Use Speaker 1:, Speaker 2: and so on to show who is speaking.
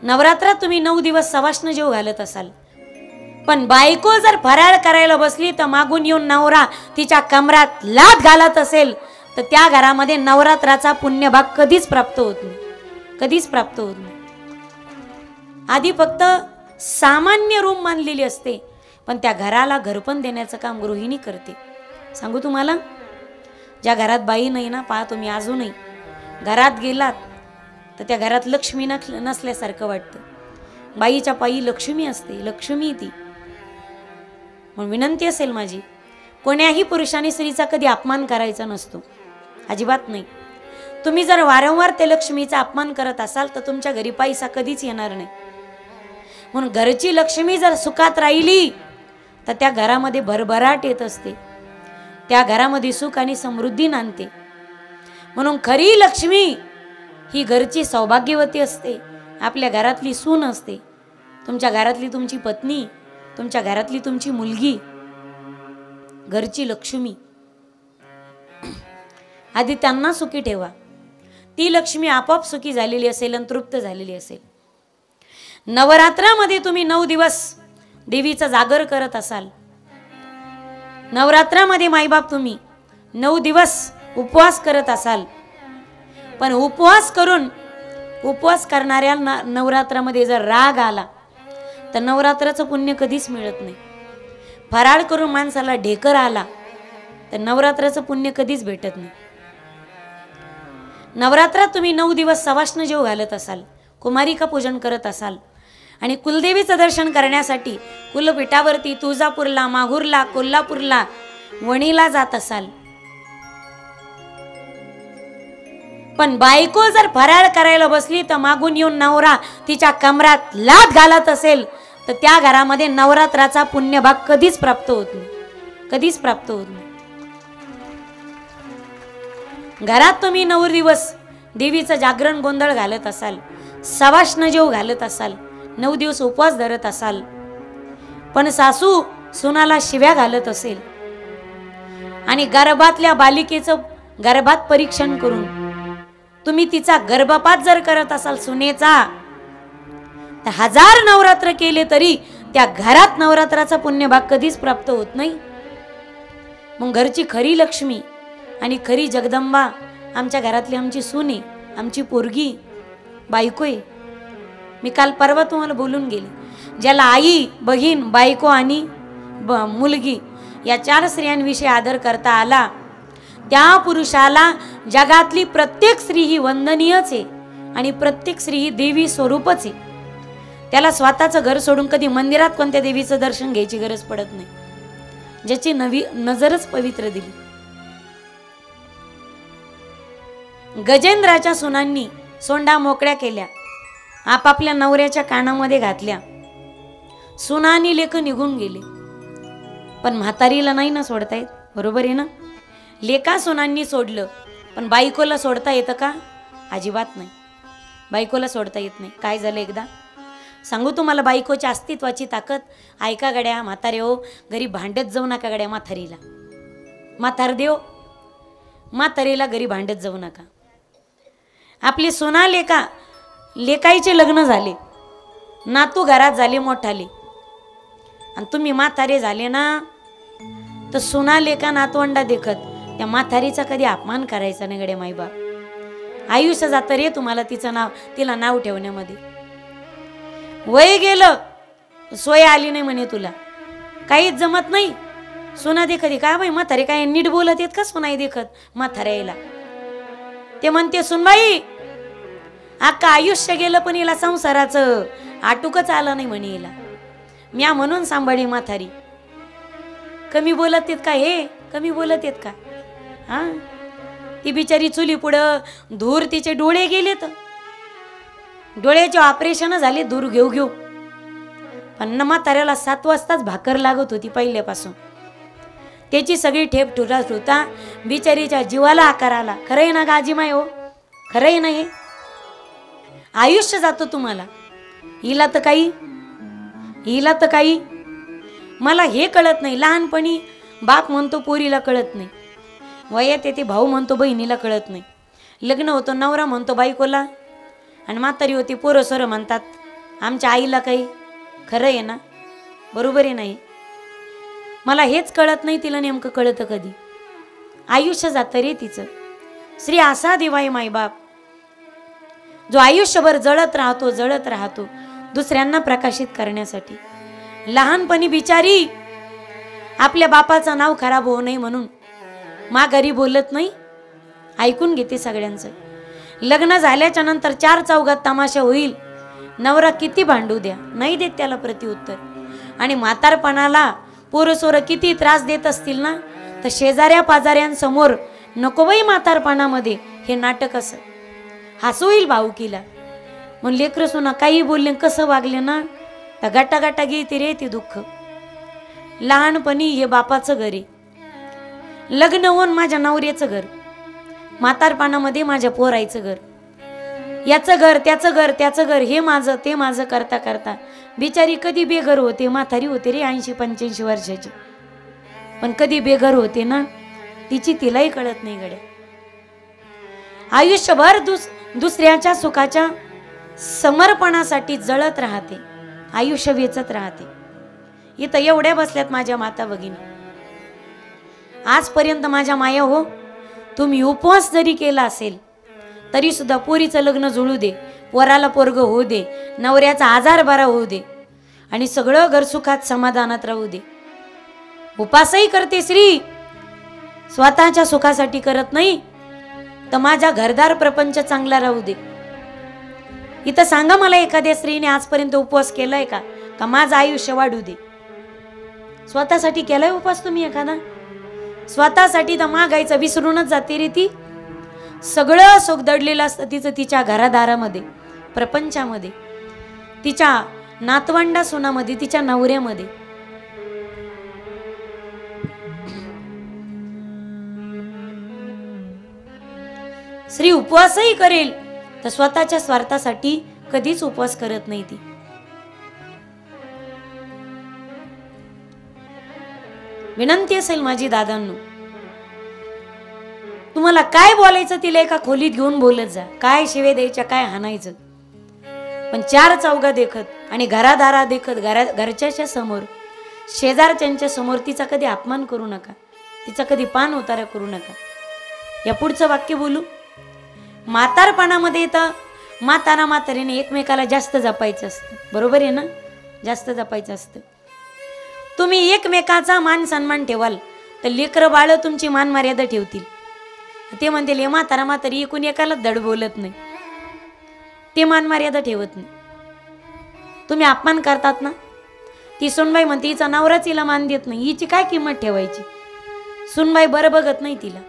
Speaker 1: नवरात्रात तुम्ही 9 दिवस सवाष्ण जेव घालत असाल, पण बायको जर फराळ करायला बसली तर मागून येऊन नवरा तिच्या कमरात लाथ घालत असेल तर त्या घरामध्ये नवरात्राचा पुण्यभाग कधीच प्राप्त होत नाही, कधीच प्राप्त होत नाही. आधी फक्त सामान्य रूम मानलेली असते, पण त्या घराला घरपण देण्याचं काम गृहिणी करते. सांगू तुम्हाला, ज्या घरात बाई नाही ना, पहा तुम्ही अजूनही घरात गेलात तर त्या घरात लक्ष्मी नसल्यासारखं वाटतं. बाईच्या पायी लक्ष्मी असते, लक्ष्मी ती. म्हणून विनंती असेल माझी, कोण्याही पुरुषाने स्त्रीचा कधी अपमान करायचा नसतो, अजिबात नाही. तुम्ही जर वारंवार त्या लक्ष्मीचा अपमान करत असाल तर तुमच्या घरी पैसा कधीच येणार नाही. म्हणून घरची लक्ष्मी जर सुखात राहिली तर त्या घरामध्ये भरभराट येत असते, त्या घरामध्ये सुख आणि समृद्धी नांदते. म्हणून खरी लक्ष्मी ही घरची सौभाग्यवती असते, आपल्या घरातली सून असते, तुमच्या घरातली तुमची पत्नी, तुमच्या घरातली तुमची मुलगी, घरची लक्ष्मी. आधी त्यांना सुखी ठेवा, ती लक्ष्मी आपोआप सुखी झालेली असेल आणि तृप्त झालेली असेल. नवरात्रामध्ये तुम्ही 9 दिवस देवीचा जागर करत असाल, नवरात्रामध्ये माईबाप तुम्ही 9 दिवस उपवास करत असाल, पण उपवास करणाऱ्या नवरात्रामध्ये जर राग आला तर नवरात्राचं पुण्य कधीच मिळत नाही. फराळ करून माणसाला ढेकर आला तर नवरात्राचं पुण्य कधीच भेटत नाही. नवरात्रात तुम्ही 9 दिवस सवाष्ण जेव घालत असाल, कुमारिका पूजन करत असाल आणि कुलदेवीचं दर्शन करण्यासाठी कुलपीठावरती तुळजापूरला, माहूरला, कोल्हापूरला, वणीला जात असाल, पण बायको जर फराळ करायला बसली तर मागून येऊन नवरा तिच्या कमरात लाथ घालत असेल तर त्या घरामध्ये नवरात्राचा पुण्यभाग कधीच प्राप्त होत नाही, कधीच प्राप्त होत नाही. घरात तुम्ही 9 दिवस देवीचं जागरण गोंधळ घालत असाल, सवाष्ण जेव घालत असाल, 9 दिवस उपवास धरत असाल, पण सासू सुनाला शिव्या घालत असेल आणि गर्भातल्या बालिकेचं गर्भात परीक्षण करून तुम्ही तिचा गर्भपात जर करत असाल सुनेचा, तर 1000 नवरात्र केले तरी त्या घरात नवरात्राचा पुण्यभाग कधीच प्राप्त होत नाही. मग घरची खरी लक्ष्मी आणि खरी जगदंबा आमच्या घरातली आमची सुने, आमची पोरगी, बायको आहे. मी काल परवा तुम्हाला बोलून गेले, ज्याला आई, बहीण, बायको आणि मुलगी या 4 स्त्रियांविषयी आदर करता आला, त्या पुरुषाला जगातली प्रत्येक स्त्री ही वंदनीयच आहे आणि प्रत्येक स्त्री ही देवी स्वरूपच आहे. त्याला स्वतःचं घर सोडून कधी मंदिरात कोणत्या देवीचं दर्शन घ्यायची गरज पडत नाही, ज्याची नजरच पवित्र दिली. गजेंद्राच्या सुनांनी सोंडा मोकळ्या केल्या, आपापल्या नवऱ्याच्या कानामध्ये घातल्या, सुनानी लेक निघून गेले. पण म्हातारीला नाही ना सोडता येत, बरोबर आहे ना. लेका सुनांनी सोडलं, पण बायकोला सोडता येतं का? अजिबात नाही, बायकोला सोडता येत नाही. काय झालं एकदा सांगू तुम्हाला, बायकोच्या अस्तित्वाची ताकद. ऐका गड्या म्हातारे हो, घरी भांडत जाऊ नका गड्या म्हातारीला. म्हातार देव, म्हातारीला घरी भांडत जाऊ नका. आपली सोना लेकाईचे लग्न झाले, नातू घरात झाले मोठाले, आणि तुम्ही म्हातारे झाले ना, तर सोना लेका नातवंडा देखत त्या म्हातारीचा कधी अपमान करायचा नाही गड्या माईबाप. आयुष्य जातं रे तुम्हाला तिला नाव ठेवण्यामध्ये. वय गेलं, सोय आली नाही म्हणे तुला, काहीच जमत नाही. सोना देखत का बाई म्हातारे काय नीट बोलत येत का सोनाई देखत म्हाताऱ्याला. ते म्हणते सुनबाई अख्खा आयुष्य गेलं पण हिला संसाराचं आटूकच आलं नाही म्हणे हिला. म्या म्हणून सांभाळी म्हातारी. कमी बोलत येत का हे, कमी बोलत येत का? हा, ती बिचारी चुली पुढं धूर, तिचे डोळे गेले तर डोळ्याचे ऑपरेशन झाले धूर घेऊ घेऊ. पण म्हाताऱ्याला 7 वाजताच भाकर लागत होती पहिल्यापासून. त्याची सगळी ठेप ठुता बिचारीच्या जीवाला आकार आला. खरंय ना गाजीमाय हो, खरंय ना. हे आयुष्य जातो तुम्हाला, हिला तर काही मला हे कळत नाही. लहानपणी बाप म्हणतो पोरीला कळत नाही, वयात येते भाऊ म्हणतो बहिणीला कळत नाही, लग्न होतं नवरा म्हणतो बायकोला, आणि म्हातारी होती पोरं सोरं म्हणतात आमच्या आईला काही खरं आहे ना, बरोबर आहे नाही? मला हेच कळत नाही तिला नेमकं कळतं कधी. आयुष्य जातं रे तिचं. श्री असा देव आहे मायबाप, जो आयुष्यभर जळत राहतो दुसऱ्यांना प्रकाशित करण्यासाठी. लहानपणी बिचारी आपल्या बापाचं नाव खराब होऊ नये म्हणून माघारी बोलत नाही, ऐकून घेते सगळ्यांचं. लग्न झाल्याच्या नंतर 4 चौघात तमाशा होईल, नवरा किती भांडू द्या, नाही देत त्याला प्रतिउत्तर. आणि म्हातारपणाला पोरं सोरं किती त्रास देत असतील ना, तर शेजाऱ्या पाजाऱ्यांसमोर नको बाई म्हातारपणामध्ये हे नाटक. असं हसू येईल भाऊकीला. मग लेकरं सुना काही बोलले, कसं वागले ना, तर गाटा घेते रे ते दुःख. लहानपणी हे बापाचं घर आहे, लग्न होऊन माझ्या नवऱ्याचं घर, म्हातारपणामध्ये माझ्या पोरायचं घर, याचं घर त्याचं घर, हे माझं ते माझं करता करता बिचारी कधी बेघर होते. म्हातारी होते रे 80-85 वर्षाची, पण कधी बेघर होते ना, तिलाही कळत नाही गड्या. आयुष्यभर दुसऱ्याच्या सुखाच्या समर्पणासाठी जळत राहते, आयुष्य वेचत राहते. इथं एवढ्या बसल्यात माझ्या माता भगिनी. आजपर्यंत माझ्या माया हो, तुम्ही उपवास जरी केला असेल तरी सुद्धा पोरीचं लग्न जुळू दे, पोराला पोरग होऊ दे, नवऱ्याचा आजार बरा होऊ दे, आणि सगळं घर सुखात समाधानात राहू दे. उपासही करते श्री, स्वतःच्या सुखासाठी करत नाही, तर माझा घरदार प्रपंच चांगला राहू दे. इथं सांगा मला एखाद्या स्त्रीने आजपर्यंत उपवास केलाय का माझं आयुष्य वाढू दे? स्वतःसाठी केलाय उपवास तुम्ही एखादा? स्वतःसाठी तर मागायचं विसरूनच जाते रे ती. सगळं सुख दडलेलं असतं तिचं तिच्या घरादारामध्ये, प्रपंचामध्ये, तिच्या नातवंडा सुनामध्ये, तिच्या नवऱ्यामध्ये. स्त्री उपवासही करेल तर स्वतःच्या स्वार्थासाठी कधीच उपवास करत नाही ती. विनंती असेल माझी दादांनो, तुम्हाला काय बोलायचं तिला एका खोलीत घेऊन बोलत जा, काय शिवे द्यायच्या, काय हाणायचं, पण 4 चौघा देखत आणि घरादारा देखत, घरच्याच्या समोर, शेजारच्यांच्या समोर तिचा कधी अपमान करू नका, तिचा कधी पान उतारा करू नका. या पुढचं वाक्य बोलू. म्हातारपणामध्ये तर म्हातारीने एकमेकाला जास्त जपायचं असतं, बरोबर आहे ना? जास्त जपायचं असतं. तुम्ही एकमेकाचा मान सन्मान ठेवाल तर लेकरं बाळ तुमची मान मर्यादा ठेवतील. ते म्हणतील हे म्हातारी एकूण एकाला धड बोलत नाही, ते मान मर्यादा ठेवत नाही. तुम्ही अपमान करतात ना, ती सुनबाई म्हणते हिचा नवराच हिला मान देत नाही, हिची काय किंमत ठेवायची? सुनबाई बरं बघत नाही तिला.